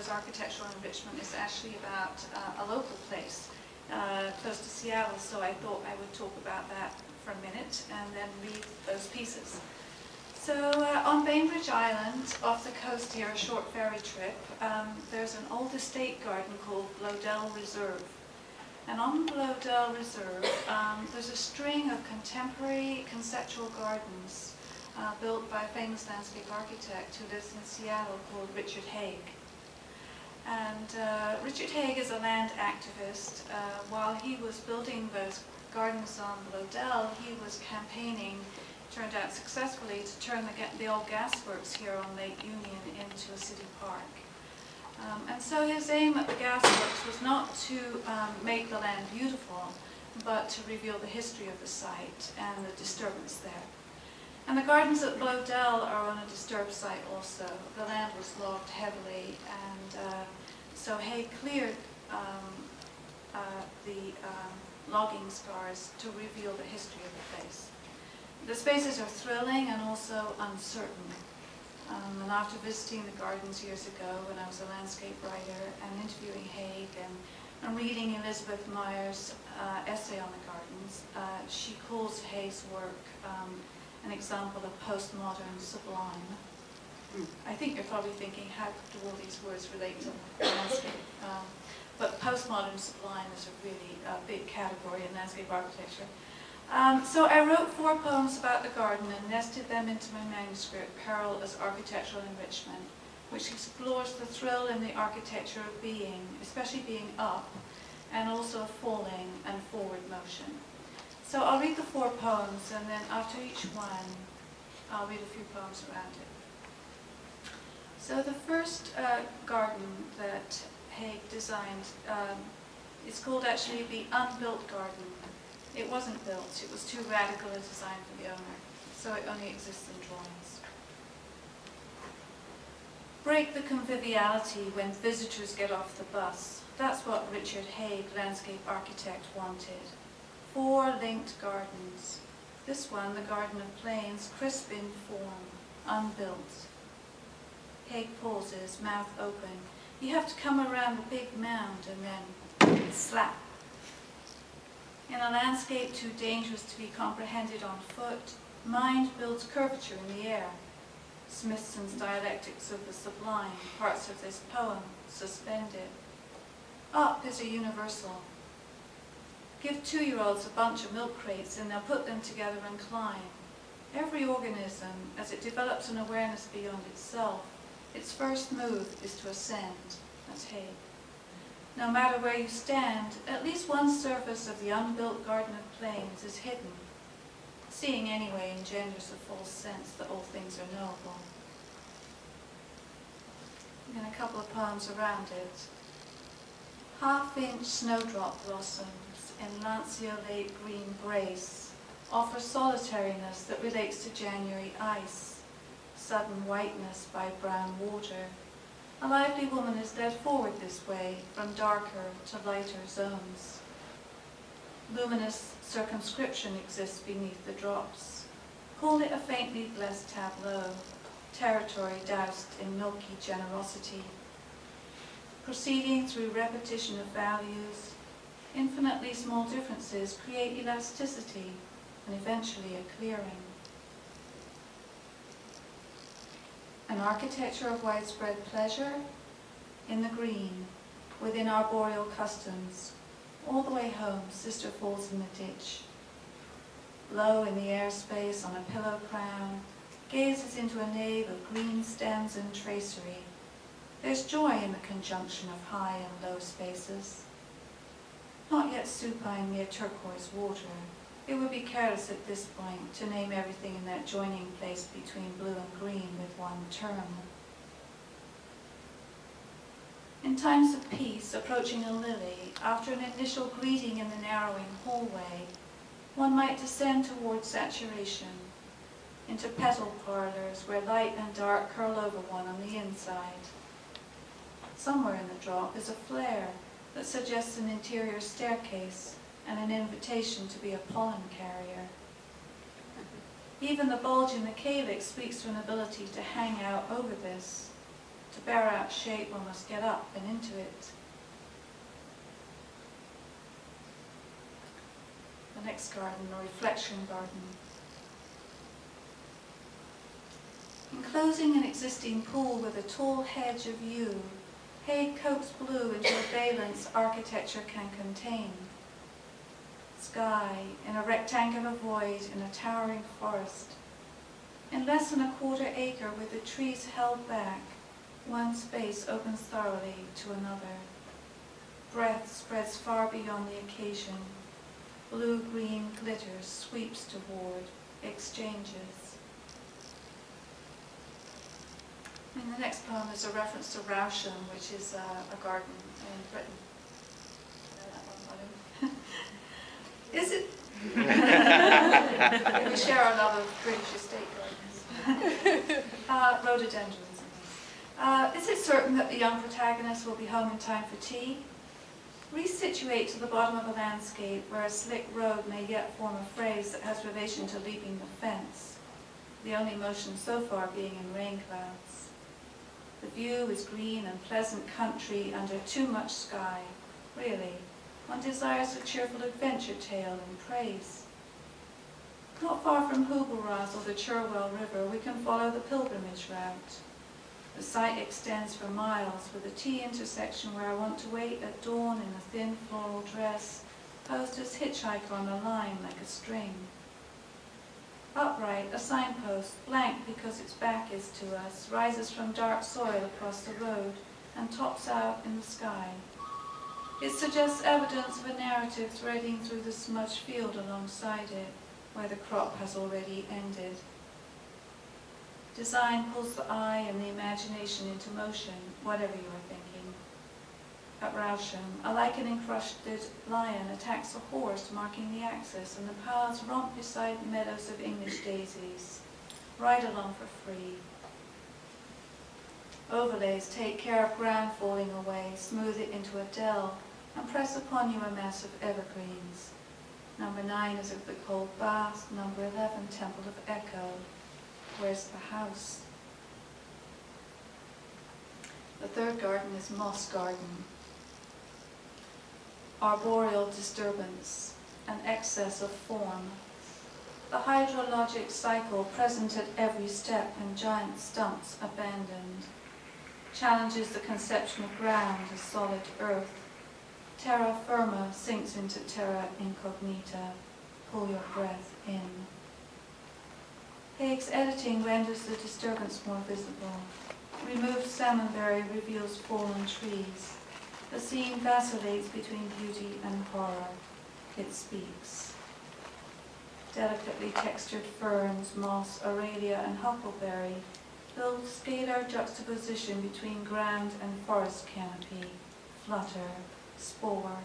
as Architectural Enrichment is actually about a local place close to Seattle, so I thought I would talk about that for a minute and then read those pieces. So on Bainbridge Island, off the coast here, a short ferry trip, there's an old estate garden called Blodell Reserve. And on Blodell Reserve, there's a string of contemporary conceptual gardens built by a famous landscape architect who lives in Seattle called Richard Hague. And Richard Hague is a land activist. While he was building those gardens on Blodell, he was campaigning, turned out successfully, to turn the old gasworks here on Lake Union into a city park. And so his aim at the gasworks was not to make the land beautiful, but to reveal the history of the site and the disturbance there. And the gardens at Blodell are on a disturbed site also. The land was logged heavily, and so Hague cleared the logging scars to reveal the history of the place. The spaces are thrilling and also uncertain. And after visiting the gardens years ago when I was a landscape writer and interviewing Hague and reading Elizabeth Meyer's essay on the gardens, she calls Hague's work an example of postmodern sublime. I think you're probably thinking, how do all these words relate to landscape? But postmodern sublime is a really big category in landscape architecture. So I wrote 4 poems about the garden and nested them into my manuscript, Peril as Architectural Enrichment, which explores the thrill in the architecture of being, especially being up, and also falling and forward motion. So I'll read the 4 poems, and then after each one, I'll read a few poems around it. So the first garden that Hague designed is called actually the Unbuilt Garden. It wasn't built, it was too radical a design for the owner, so it only exists in drawings. Break the conviviality when visitors get off the bus. That's what Richard Hague, landscape architect, wanted. 4 linked gardens. This one, the Garden of Plains, crisp in form, unbuilt. Hague pauses, mouth open. You have to come around the big mound and then slap. In a landscape too dangerous to be comprehended on foot, mind builds curvature in the air. Smithson's Dialectics of the Sublime, parts of this poem, suspended. Up is a universal. Give 2-year-olds a bunch of milk crates and they'll put them together and climb. Every organism, as it develops an awareness beyond itself, its first move is to ascend. That's Hague. No matter where you stand, at least one surface of the unbuilt Garden of Plains is hidden. Seeing anyway engenders a false sense that all things are knowable. And a couple of poems around it. Half-inch snowdrop blossoms in lanceolate green grace offer solitariness that relates to January ice, sudden whiteness by brown water. A lively woman is led forward this way, from darker to lighter zones. Luminous circumscription exists beneath the drops. Call it a faintly blessed tableau, territory doused in milky generosity. Proceeding through repetition of values, infinitely small differences create elasticity and eventually a clearing. An architecture of widespread pleasure in the green, within arboreal customs. All the way home, sister falls in the ditch. Low in the airspace on a pillow crown, gazes into a nave of green stems and tracery. There's joy in the conjunction of high and low spaces. Not yet supine mere turquoise water. It would be careless at this point to name everything in that joining place between blue and green with one term. In times of peace, approaching a lily, after an initial greeting in the narrowing hallway, one might descend towards saturation, into petal parlors where light and dark curl over one on the inside. Somewhere in the drop is a flare that suggests an interior staircase and an invitation to be a pollen carrier. Even the bulge in the calyx speaks to an ability to hang out over this. To bear out shape, one must get up and into it. The next garden, a reflection garden. Enclosing an existing pool with a tall hedge of yew, Hague coaxed blue into a valence architecture can contain. Sky in a rectangular void in a towering forest. In less than a quarter acre with the trees held back, one space opens thoroughly to another. Breath spreads far beyond the occasion. Blue-green glitter sweeps toward, exchanges. And the next poem is a reference to Rauschum, which is a garden in Britain. Is it? We share a lot of British estate gardens. Rhododendrons. Is it certain that the young protagonist will be home in time for tea? Resituate to the bottom of a landscape where a slick road may yet form a phrase that has relation to leaping the fence, the only motion so far being in rain clouds. The view is green and pleasant country under too much sky. Really, one desires a cheerful adventure tale and praise. Not far from Hubelraz or the Cherwell River, we can follow the pilgrimage route. The site extends for miles with a T intersection where I want to wait at dawn in a thin floral dress, posed as hitchhiker on a line like a string. Upright, a signpost, blank because its back is to us, rises from dark soil across the road and tops out in the sky. It suggests evidence of a narrative threading through the smudged field alongside it, where the crop has already ended. Design pulls the eye and the imagination into motion, whatever you are thinking. At Rauschum, a lichen-encrusted lion attacks a horse marking the axis, and the paths romp beside meadows of English daisies. Ride along for free. Overlays take care of ground falling away, smooth it into a dell, and press upon you a mass of evergreens. Number 9 is of the cold bath, number 11, Temple of Echo. Where's the house? The third garden is Moss Garden. Arboreal disturbance, an excess of form. The hydrologic cycle present at every step and giant stumps abandoned. Challenges the conception of ground as solid earth. Terra firma sinks into terra incognita. Pull your breath in. Hague's editing renders the disturbance more visible. Removed salmonberry reveals fallen trees. The scene vacillates between beauty and horror. It speaks. Delicately textured ferns, moss, aurelia, and huckleberry build scalar juxtaposition between ground and forest canopy, flutter, spore.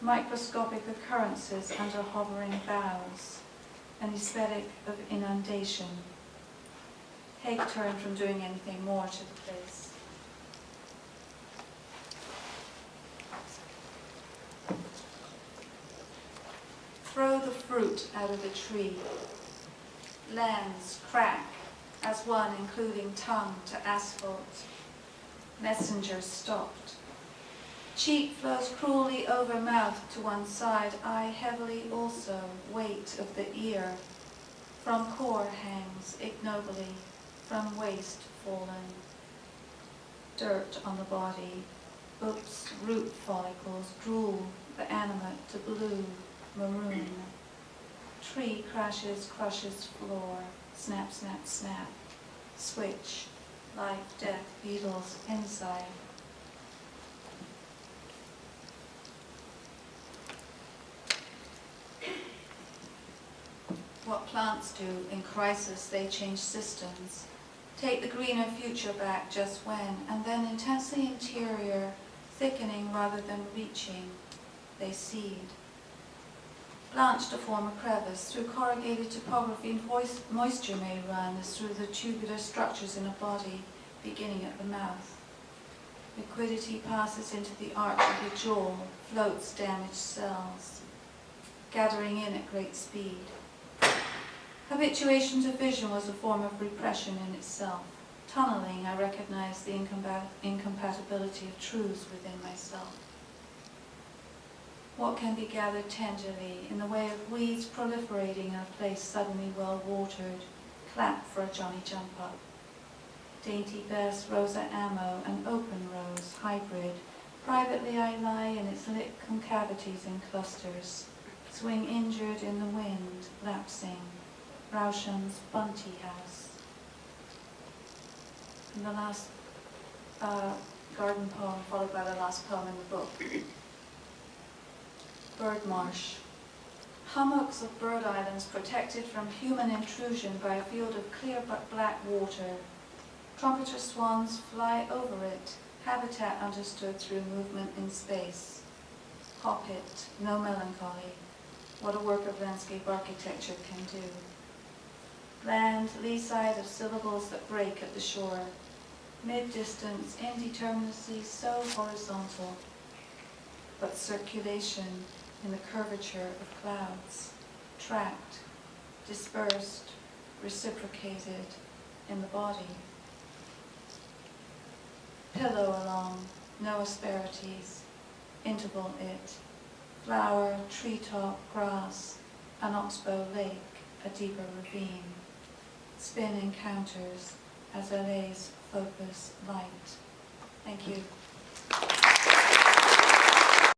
Microscopic occurrences under hovering boughs. An aesthetic of inundation. Hague turned from doing anything more to the place. Throw the fruit out of the tree. Lands crack as one, including tongue to asphalt. Messenger stopped. Cheek flows cruelly over mouth to one side, eye heavily also, weight of the ear. From core hangs ignobly, from waist fallen. Dirt on the body, oops, root follicles, drool, the animate to blue, maroon. Tree crashes, crushes floor, snap, snap, snap. Switch, life, death, beetles, inside. What plants do in crisis, they change systems. Take the greener future back just when, and then intensely interior, thickening rather than reaching, they seed. Blanch to form a crevice, through corrugated topography, moisture may run as through the tubular structures in a body, beginning at the mouth. Liquidity passes into the arch of the jaw, floats damaged cells, gathering in at great speed. Habituation to vision was a form of repression in itself. Tunneling, I recognize the incompatibility of truths within myself. What can be gathered tenderly in the way of weeds proliferating in a place suddenly well watered, clap for a Johnny jump up. Dainty best Rosa ammo and open rose hybrid. Privately I lie in its lit concavities in clusters, swing injured in the wind, lapsing, Rousham's Bunty House. And the last garden poem, followed by the last poem in the book. Bird Marsh. Hummocks of bird islands protected from human intrusion by a field of clear but black water. Trumpeter swans fly over it, habitat understood through movement in space. Hop it, no melancholy, what a work of landscape architecture can do. Land, lee side of syllables that break at the shore. Mid-distance, indeterminacy so horizontal, but circulation in the curvature of clouds, tracked, dispersed, reciprocated in the body. Pillow along, no asperities, interval it, flower, treetop, grass, an oxbow lake, a deeper ravine. Spin encounters as LA's focus light. Thank you.